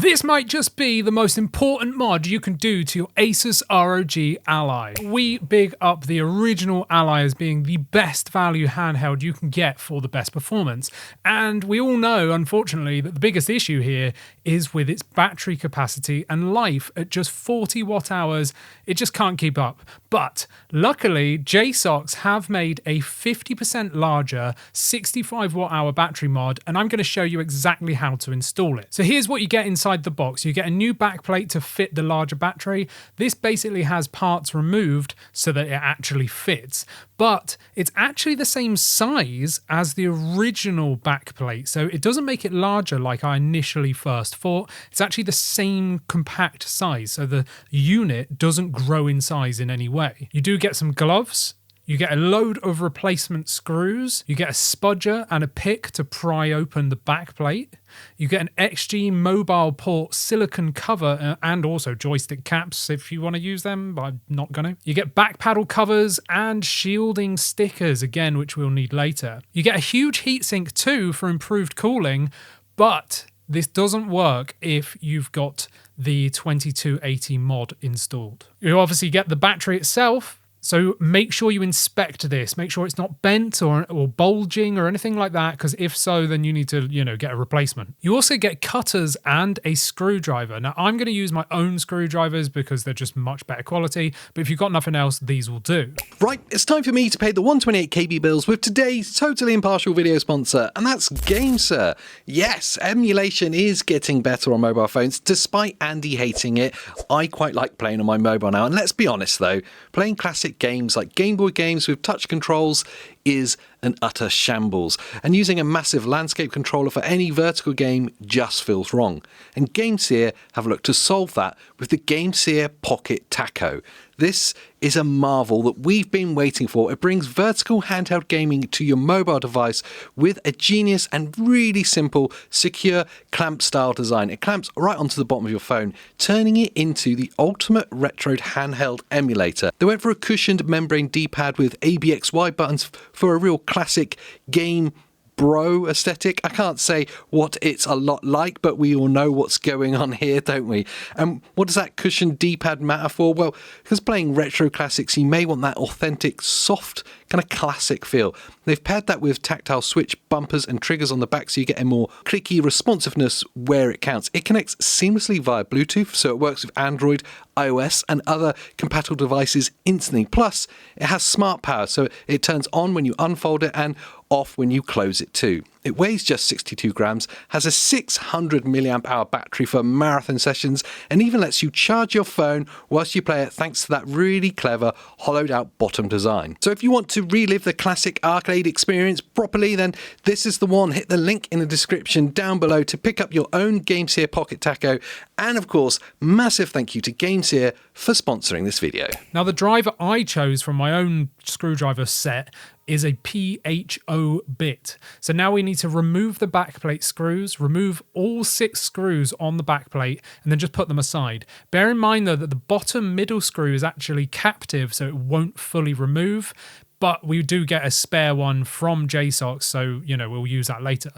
This might just be the most important mod you can do to your ASUS R.O.G Ally. We big up the original Ally as being the best value handheld you can get for the best performance. And we all know, unfortunately, that the biggest issue here is with its battery capacity and life at just 40 watt hours. It just can't keep up. But luckily, JSAUX have made a 50% larger 65 watt hour battery mod, and I'm going to show you exactly how to install it. So here's what you get inside the box. You get a new backplate to fit the larger battery. This basically has parts removed so that it actually fits, but it's actually the same size as the original backplate, so it doesn't make it larger like I initially first thought. It's actually the same compact size, so the unit doesn't grow in size in any way. You do get some gloves. You get a load of replacement screws, you get a spudger and a pick to pry open the backplate, you get an XG mobile port silicone cover and also joystick caps if you want to use them, but I'm not going to. You get back paddle covers and shielding stickers, again, which we'll need later. You get a huge heatsink too for improved cooling, but this doesn't work if you've got the 2280 mod installed. You obviously get the battery itself. So make sure you inspect this. Make sure it's not bent or bulging or anything like that, because if so, then you need to, get a replacement. You also get cutters and a screwdriver. Now, I'm going to use my own screwdrivers because they're just much better quality, but if you've got nothing else, these will do. Right, it's time for me to pay the 128 KB bills with today's totally impartial video sponsor, and that's GAMESIR. Yes, emulation is getting better on mobile phones, despite Andy hating it. I quite like playing on my mobile now, and let's be honest though, playing classic games like Game Boy games with touch controls is an utter shambles, and using a massive landscape controller for any vertical game just feels wrong. And GAMESIR have looked to solve that with the GAMESIR Pocket Taco. This is a marvel that we've been waiting for. It brings vertical handheld gaming to your mobile device with a genius and really simple, secure clamp style design. It clamps right onto the bottom of your phone, turning it into the ultimate retro handheld emulator. They went for a cushioned membrane D-pad with ABXY buttons for a real classic game bro aesthetic. I can't say what it's a lot like, but we all know what's going on here, don't we? And what does that cushioned D-pad matter for? Well, because playing retro classics, you may want that authentic, soft, kind of classic feel. They've paired that with tactile switch bumpers and triggers on the back, so you get a more clicky responsiveness where it counts. It connects seamlessly via Bluetooth, so it works with Android, iOS and other compatible devices instantly. Plus, it has smart power, so it turns on when you unfold it and off when you close it too. It weighs just 62 grams, has a 600 milliamp hour battery for marathon sessions, and even lets you charge your phone whilst you play it thanks to that really clever hollowed out bottom design. So if you want to relive the classic arcade experience properly, then this is the one. Hit the link in the description down below to pick up your own GAMESIR Pocket Taco. And of course, massive thank you to GAMESIR for sponsoring this video. Now, the driver I chose from my own screwdriver set is a PHO bit. So now we need to remove the backplate screws, remove all 6 screws on the backplate, and then just put them aside. Bear in mind though that the bottom middle screw is actually captive, so it won't fully remove, but we do get a spare one from JSAUX, so we'll use that later.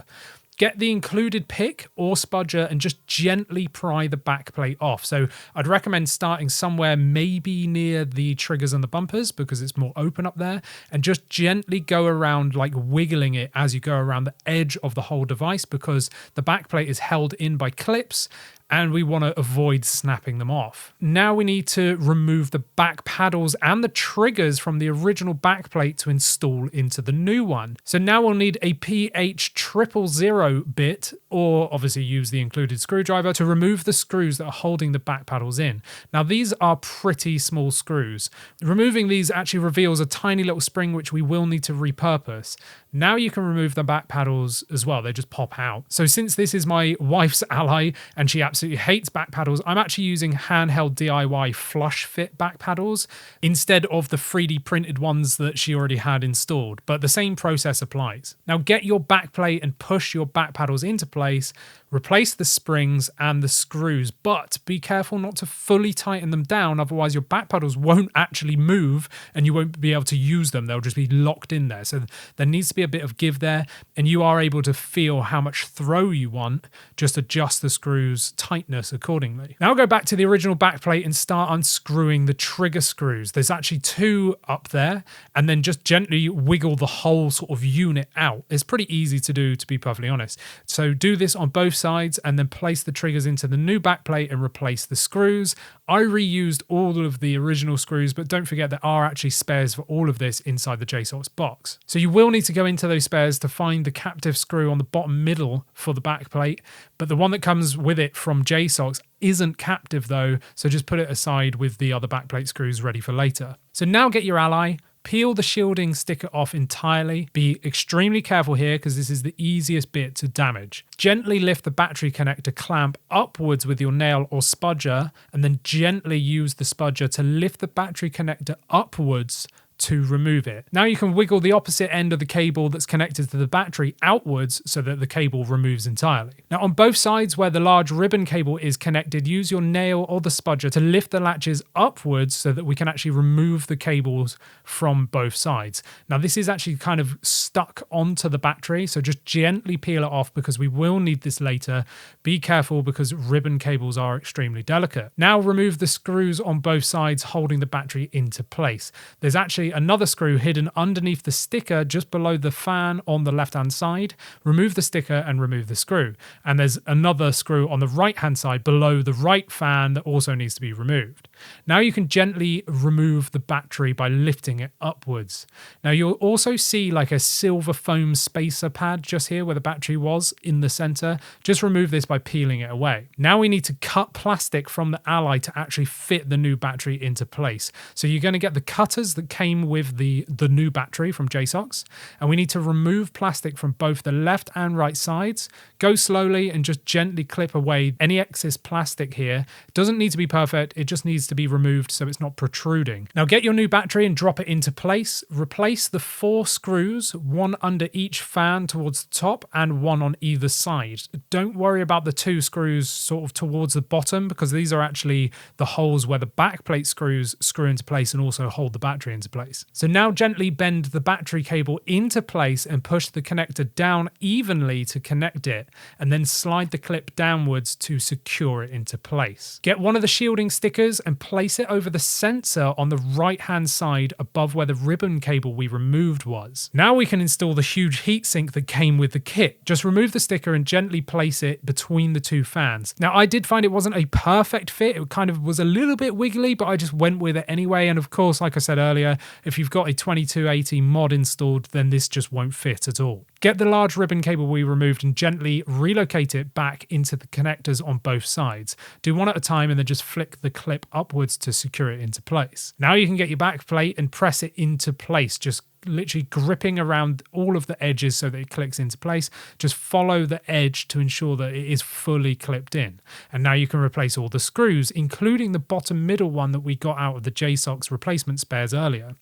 Get the included pick or spudger and just gently pry the backplate off. So I'd recommend starting somewhere maybe near the triggers and the bumpers because it's more open up there, and just gently go around, like wiggling it as you go around the edge of the whole device, because the backplate is held in by clips and we want to avoid snapping them off. Now we need to remove the back paddles and the triggers from the original backplate to install into the new one. So now we'll need a PH000 bit, or obviously use the included screwdriver to remove the screws that are holding the back paddles in. Now these are pretty small screws. Removing these actually reveals a tiny little spring which we will need to repurpose. Now you can remove the back paddles as well, they just pop out. So since this is my wife's Ally and she absolutely hates back paddles, I'm actually using handheld DIY flush fit back paddles instead of the 3D printed ones that she already had installed, but the same process applies. Now get your back plate and push your back paddles into place, replace the springs and the screws, but be careful not to fully tighten them down, otherwise your back pedals won't actually move and you won't be able to use them. They'll just be locked in there. So there needs to be a bit of give there, and you are able to feel how much throw you want. Just adjust the screws tightness accordingly. Now go back to the original backplate and start unscrewing the trigger screws. There's actually 2 up there, and then just gently wiggle the whole sort of unit out. It's pretty easy to do, to be perfectly honest. So do this on both sides and then place the triggers into the new backplate and replace the screws. I reused all of the original screws, but don't forget there are actually spares for all of this inside the JSAUX box. So you will need to go into those spares to find the captive screw on the bottom middle for the backplate, but the one that comes with it from JSAUX isn't captive though, so just put it aside with the other backplate screws ready for later. So now get your ally, peel the shielding sticker off entirely. Be extremely careful here because this is the easiest bit to damage. Gently lift the battery connector clamp upwards with your nail or spudger, and then gently use the spudger to lift the battery connector upwards to remove it. Now you can wiggle the opposite end of the cable that's connected to the battery outwards so that the cable removes entirely. Now on both sides where the large ribbon cable is connected, use your nail or the spudger to lift the latches upwards so that we can actually remove the cables from both sides. Now this is actually kind of stuck onto the battery, so just gently peel it off because we will need this later. Be careful because ribbon cables are extremely delicate. Now remove the screws on both sides holding the battery into place. There's actually another screw hidden underneath the sticker just below the fan on the left hand side. Remove the sticker and remove the screw. And there's another screw on the right hand side below the right fan that also needs to be removed. Now you can gently remove the battery by lifting it upwards. Now you'll also see like a silver foam spacer pad just here where the battery was in the center. Just remove this by peeling it away. Now we need to cut plastic from the ally to actually fit the new battery into place. So you're going to get the cutters that came with the new battery from JSAUX, and we need to remove plastic from both the left and right sides. Go slowly and just gently clip away any excess plastic here. It doesn't need to be perfect, it just needs to be removed so it's not protruding. Now get your new battery and drop it into place. Replace the 4 screws, one under each fan towards the top and one on either side. Don't worry about the 2 screws sort of towards the bottom because these are actually the holes where the backplate screws screw into place and also hold the battery into place. So now gently bend the battery cable into place and push the connector down evenly to connect it, and then slide the clip downwards to secure it into place. Get one of the shielding stickers and place it over the sensor on the right hand side above where the ribbon cable we removed was. Now we can install the huge heatsink that came with the kit. Just remove the sticker and gently place it between the 2 fans. Now I did find it wasn't a perfect fit, it kind of was a little bit wiggly, but I just went with it anyway, and of course like I said earlier, if you've got a 2280 mod installed, then this just won't fit at all. Get the large ribbon cable we removed and gently relocate it back into the connectors on both sides. Do one at a time and then just flick the clip upwards to secure it into place. Now you can get your back plate and press it into place, just literally gripping around all of the edges so that it clicks into place. Just follow the edge to ensure that it is fully clipped in. And now you can replace all the screws, including the bottom middle one that we got out of the JSAUX replacement spares earlier.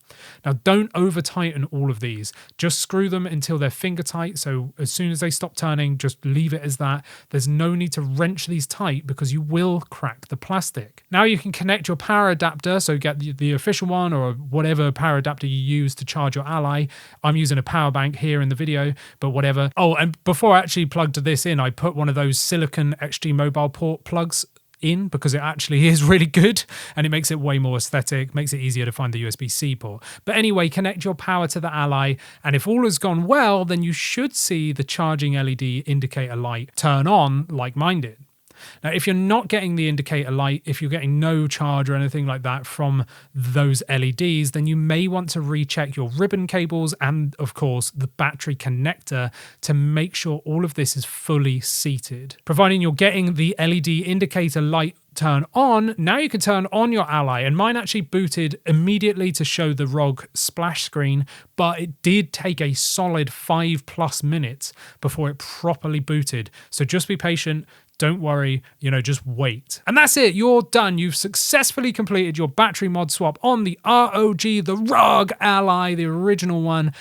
Now don't over tighten all of these. Just screw them until they're finger tight. So as soon as they stop turning, just leave it as that. There's no need to wrench these tight because you will crack the plastic. Now you can connect your power adapter. So get the official one or whatever power adapter you use to charge your ally. I'm using a power bank here in the video, but whatever. Oh, and before I actually plugged this in, I put one of those silicon XG mobile port plugs in because it actually is really good and it makes it way more aesthetic, makes it easier to find the USB-C port. But anyway, connect your power to the ally, and if all has gone well, then you should see the charging LED indicator light turn on like mine did. Now, if you're not getting the indicator light, if you're getting no charge or anything like that from those LEDs, then you may want to recheck your ribbon cables and, of course, the battery connector to make sure all of this is fully seated. Providing you're getting the LED indicator light turn on, now you can turn on your ally, and mine actually booted immediately to show the ROG splash screen, but it did take a solid 5+ minutes before it properly booted. So just be patient. Don't worry, just wait. And that's it, you're done. You've successfully completed your battery mod swap on the ROG, the R.O.G. Ally, the original one.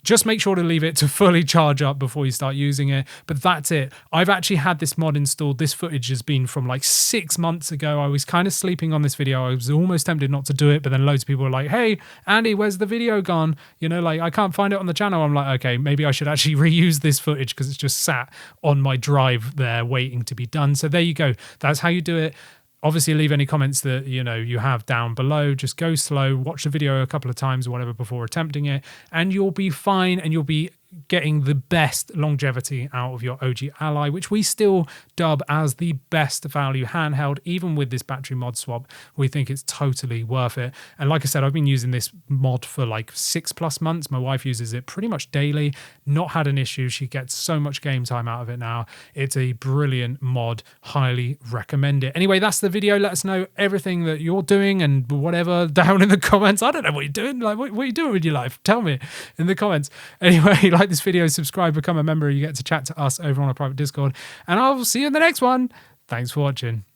Just make sure to leave it to fully charge up before you start using it. But that's it. I've actually had this mod installed. This footage has been from like 6 months ago. I was kind of sleeping on this video. I was almost tempted not to do it, but then loads of people were like, hey, Andy, where's the video gone? You know, like I can't find it on the channel. I'm like, okay, maybe I should actually reuse this footage because it's just sat on my drive there waiting to be done. So there you go. That's how you do it. Obviously, leave any comments that you have down below. Just go slow, watch the video a couple of times or whatever before attempting it, and you'll be fine, and you'll be getting the best longevity out of your OG Ally, which we still dub as the best value handheld. Even with this battery mod swap, we think it's totally worth it. And like I said, I've been using this mod for like 6+ months. My wife uses it pretty much daily, not had an issue. She gets so much game time out of it now. It's a brilliant mod, highly recommend it. Anyway, that's the video. Let us know everything that you're doing and whatever down in the comments. I don't know what you're doing. Like, what are you doing with your life? Tell me in the comments. Anyway, like this video, subscribe, become a member. You get to chat to us over on our private Discord, and I'll see you in the next one. Thanks for watching.